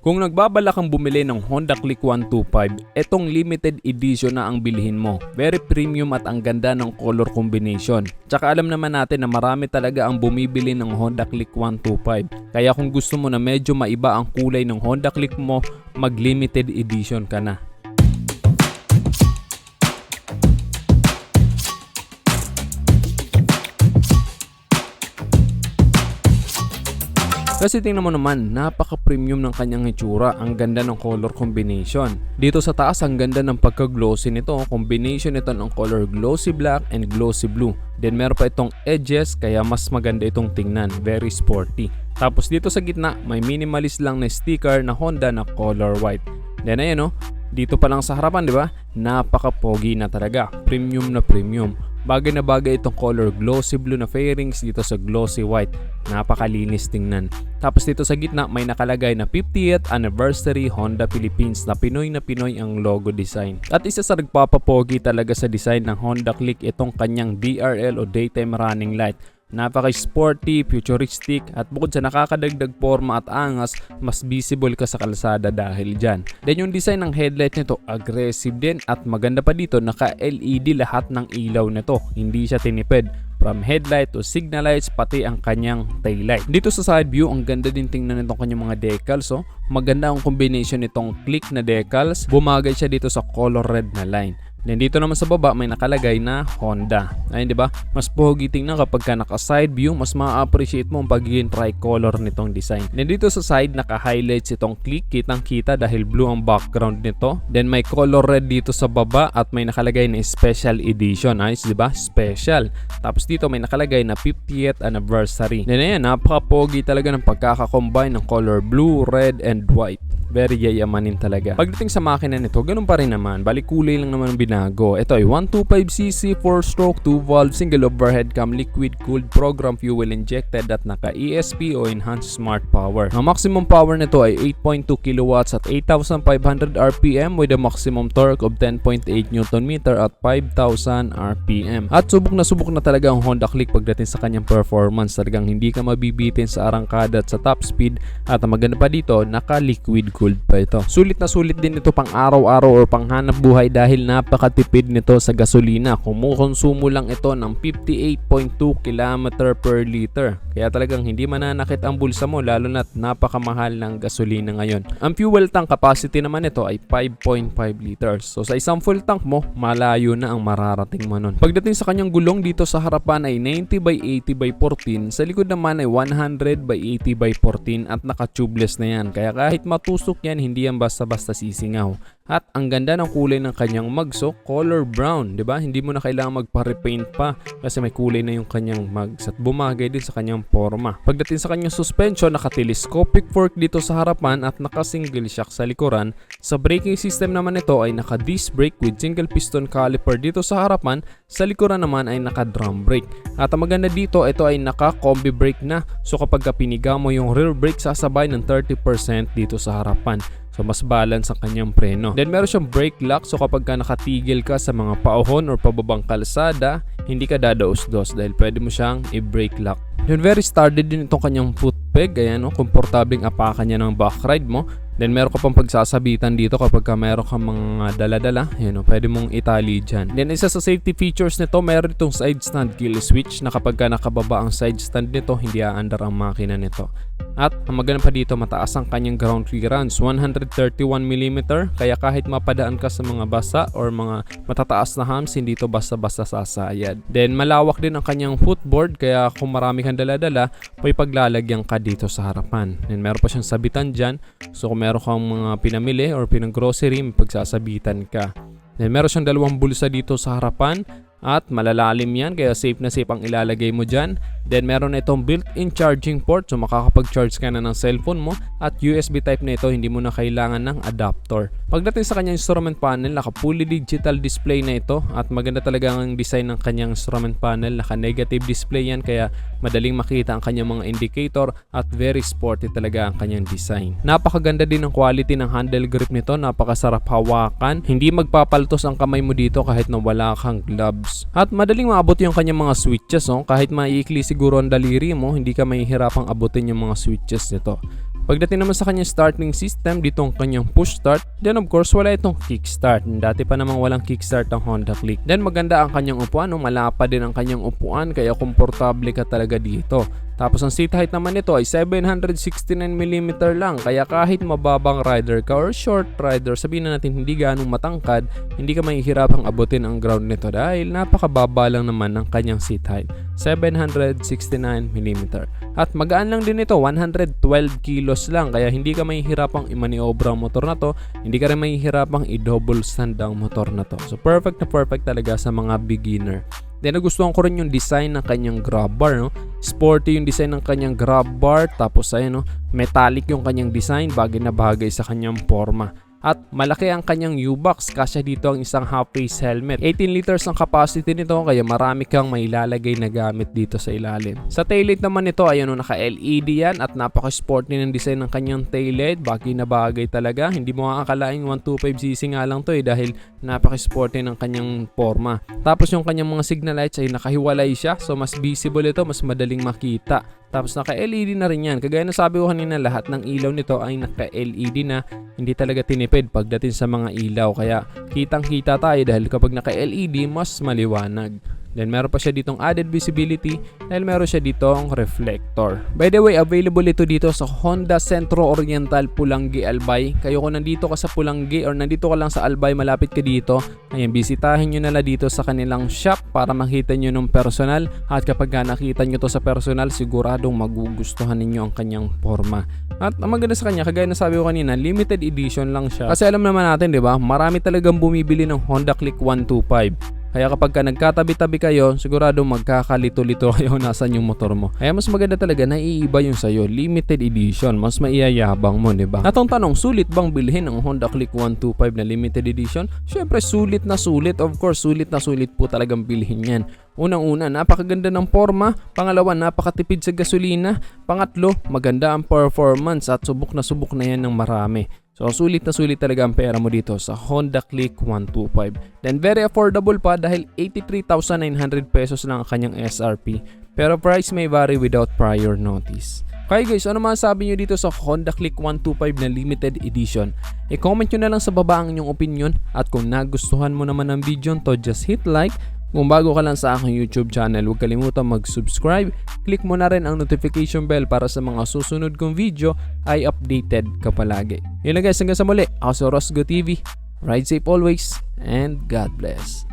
Kung nagbabalak kang bumili ng Honda Click 125, etong limited edition na ang bilhin mo. Very premium at ang ganda ng color combination. Tsaka alam naman natin na marami talaga ang bumibili ng Honda Click 125. Kaya kung gusto mo na medyo maiba ang kulay ng Honda Click mo, mag limited edition ka na. Kasi tingnan mo naman, napaka-premium ng kanyang hitsura, ang ganda ng color combination. Dito sa taas, ang ganda ng pagka-glossy nito, combination nito ng color glossy black and glossy blue. Then meron pa itong edges, kaya mas maganda itong tingnan, very sporty. Tapos dito sa gitna, may minimalist lang na sticker na Honda na color white. Then ayan dito pa lang sa harapan, di ba? Napaka-pogi na talaga, premium na premium. Bagay na bagay itong color glossy blue na fairings dito sa glossy white. Napakalinis tingnan. Tapos dito sa gitna may nakalagay na 50th Anniversary Honda Philippines na Pinoy ang logo design. At isa sa nagpapapogi talaga sa design ng Honda Click itong kanyang DRL o Daytime Running Light. Napaka-sporty, futuristic at bukod sa nakakadagdag forma at angas, mas visible ka sa kalsada dahil dyan. Then yung design ng headlight nito, aggressive din at maganda pa dito, naka-LED lahat ng ilaw nito. Hindi siya tinipid. From headlight to signal lights, pati ang kanyang taillight. Dito sa side view, ang ganda din tingnan nitong kanyang mga decals. Maganda ang combination nitong Click na decals. Bumagay siya dito sa color red na line. Then dito naman sa baba may nakalagay na Honda. Ayun, di ba? Mas pogi tingnan kapag ka naka-side view, mas ma-appreciate mo ang pagiging tricolor nitong design. Then dito sa side naka-highlights itong Click, kitang-kita dahil blue ang background nito. Then may color red dito sa baba at may nakalagay na special edition. Ayos, di ba? Special. Tapos dito may nakalagay na 50th anniversary. Then ayan, napaka-pogi talaga ng pagkaka-combine ng color blue, red, and white. Very yayamanin talaga. Pagdating sa makina nito, ganun pa rin naman. Balik kulay lang naman binago. Ito ay 125cc 4-stroke 2-valve single overhead cam liquid cooled program fuel injected at naka ESP o enhanced smart power. Ang maximum power nito ay 8.2 kilowatts at 8,500 RPM with a maximum torque of 10.8 Nm at 5,000 RPM. At subok na talaga ang Honda Click pagdating sa kanyang performance. Talagang hindi ka mabibitin sa arangkada at sa top speed. At ang maganda pa dito, naka liquid cooled pa ito. Sulit na sulit din ito pang araw-araw o pang hanap buhay dahil napakatipid nito sa gasolina. Kumukonsumo lang ito ng 58.2 km per liter. Kaya talagang hindi mananakit ang bulsa mo lalo na't napakamahal ng gasolina ngayon. Ang fuel tank capacity naman nito ay 5.5 liters. So sa isang full tank mo, malayo na ang mararating mo nun. Pagdating sa kanyang gulong dito sa harapan ay 90/80/14. Sa likod naman ay 100/80/14 at naka-tubeless na yan. Kaya kahit matusok yan, hindi yan basta-basta sisingaw. At ang ganda ng kulay ng kanyang mags, color brown, 'di ba? Hindi mo na kailangan magpa-repaint pa kasi may kulay na yung kanyang mags at bumagay din sa kanyang forma. Pagdating sa kanyang suspension, naka-telescopic fork dito sa harapan at naka-single shock sa likuran. Sa braking system naman ito ay naka-disc brake with single piston caliper dito sa harapan, sa likuran naman ay naka-drum brake. At ang maganda dito, ito ay naka-combi brake na. So kapag piniga mo yung rear brake, sasabay ng 30% dito sa harapan. So mas balance ang kanyang preno. Then meron siyang brake lock, so kapag ka nakatigil ka sa mga pauhon or pababang kalsada, hindi ka dadaos-dos dahil pwede mo siyang i-brake lock. Then very sturdy din itong kanyang foot peg, ayan komportabling apakan niya ng back ride mo. Then meron ka pang pagsasabitan dito kapag ka meron ka mga dala-dala, pwede mong itali dyan. Then isa sa safety features nito, meron itong side stand kill switch na kapag ka nakababa ang side stand nito, hindi aandar ang makina nito. At ang maganda pa dito, mataas ang kanyang ground clearance, 131mm, kaya kahit mapadaan ka sa mga basa or mga matataas na humps, hindi ito basta-basta sasayad. Then malawak din ang kanyang footboard, kaya kung marami kang dala-dala, may paglalagyan ka dito sa harapan. Then meron pa siyang sabitan dyan, so kung meron kang mga pinamili or pinang-grocery, may pagsasabitan ka. Then meron siyang dalawang bulsa dito sa harapan at malalalim yan, kaya safe na safe ang ilalagay mo dyan. Then meron na itong built-in charging port, so makakapag-charge ka na ng cellphone mo, at USB type na ito, hindi mo na kailangan ng adapter. Pagdating sa kanyang instrument panel, naka fully digital display na ito at maganda talaga ang design ng kanyang instrument panel. Naka negative display yan, kaya madaling makita ang kanyang mga indicator at very sporty talaga ang kanyang design. Napakaganda din ang quality ng handle grip nito, napakasarap hawakan, hindi magpapaltos ang kamay mo dito kahit na wala kang gloves. At madaling maabot yung kanyang mga switches, kahit maiikli siguro ang daliri mo, hindi ka mahihirapang abutin yung mga switches nito. Pagdating naman sa kanyang starting system, dito ang kanyang push start. Then of course, wala itong kickstart. Dati pa namang walang kickstart ang Honda Click. Then maganda ang kanyang upuan, malapad din ang kanyang upuan, kaya komportable ka talaga dito. Tapos ang seat height naman nito ay 769mm lang, kaya kahit mababang rider ka or short rider, sabihin na natin hindi ganong matangkad, hindi ka mahihirapang abutin ang ground nito dahil napakababa lang naman ng kanyang seat height, 769mm. At magaan lang din ito, 112 kilos lang, kaya hindi ka mahihirapang i-maniobra ang motor na to, hindi ka rin mahihirapang i-double stand ang motor na to. So perfect na perfect talaga sa mga beginner. Then nagustuhan ko rin yung design ng kanyang grab bar, no? Sporty yung design ng kanyang grab bar, tapos ayun, no? Metallic yung kanyang design, bagay na bagay sa kanyang forma. At malaki ang kanyang U-box, kasya dito ang isang half-face helmet. 18 liters ang capacity nito, kaya marami kang mailalagay na gamit dito sa ilalim. Sa taillight naman nito, ayun, naka-LED yan at napaka-sporty ng design ng kanyang taillight. Bagay na bagay talaga. Hindi mo makakalaing 125cc nga lang to dahil napaka-sporty ng kanyang forma. Tapos yung kanyang mga signal lights ay nakahiwalay siya, so mas visible ito, mas madaling makita. Tapos naka-LED na rin yan. Kagaya na sabi ko kanina, lahat ng ilaw nito ay naka-LED na. Hindi talaga tinipid pagdating sa mga ilaw. Kaya kitang-kita tayo dahil kapag naka-LED, mas maliwanag. Then meron pa siya ditong added visibility dahil meron siya ditong reflector. By the way, available ito dito sa Honda Centro Oriental, Pulangi, Albay. Kayo kung nandito ka sa Pulangi or nandito ka lang sa Albay, malapit ka dito, ayan, bisitahin nyo na lang dito sa kanilang shop para makita nyo ng personal. At kapag nakita nyo to sa personal, siguradong magugustuhan ninyo ang kanyang forma. At ang maganda sa kanya, kagaya na sabi ko kanina, limited edition lang siya. Kasi alam naman natin, di ba, marami talagang bumibili ng Honda Click 125. Kaya kapag ka nagkatabi-tabi kayo, sigurado magkakalito-lito kayo nasan yung motor mo. Kaya mas maganda talaga na iiba yung sayo, limited edition, mas maiyayabang mo, diba? At ang tanong, sulit bang bilhin ang Honda Click 125 na limited edition? Syempre sulit na sulit, of course, sulit na sulit po talagang bilhin yan. Unang-una, napakaganda ng forma. Pangalawa, napakatipid sa gasolina. Pangatlo, maganda ang performance at subok na yan ng marami. So sulit na sulit talaga ang pera mo dito sa Honda Click 125. Then very affordable pa dahil 83,900 pesos lang ang kanyang SRP. Pero price may vary without prior notice. Kaya guys, ano masasabi nyo dito sa Honda Click 125 na limited edition? I-comment nyo na lang sa baba ang inyong opinion. At kung nagustuhan mo naman ang video to, just hit like. Kung bago ka lang sa aking YouTube channel, huwag kalimutan mag-subscribe. Click mo na rin ang notification bell para sa mga susunod kong video ay updated ka palagi. Yun lang guys, hanggang sa muli. Ako si Rosgo TV. Ride safe always and God bless.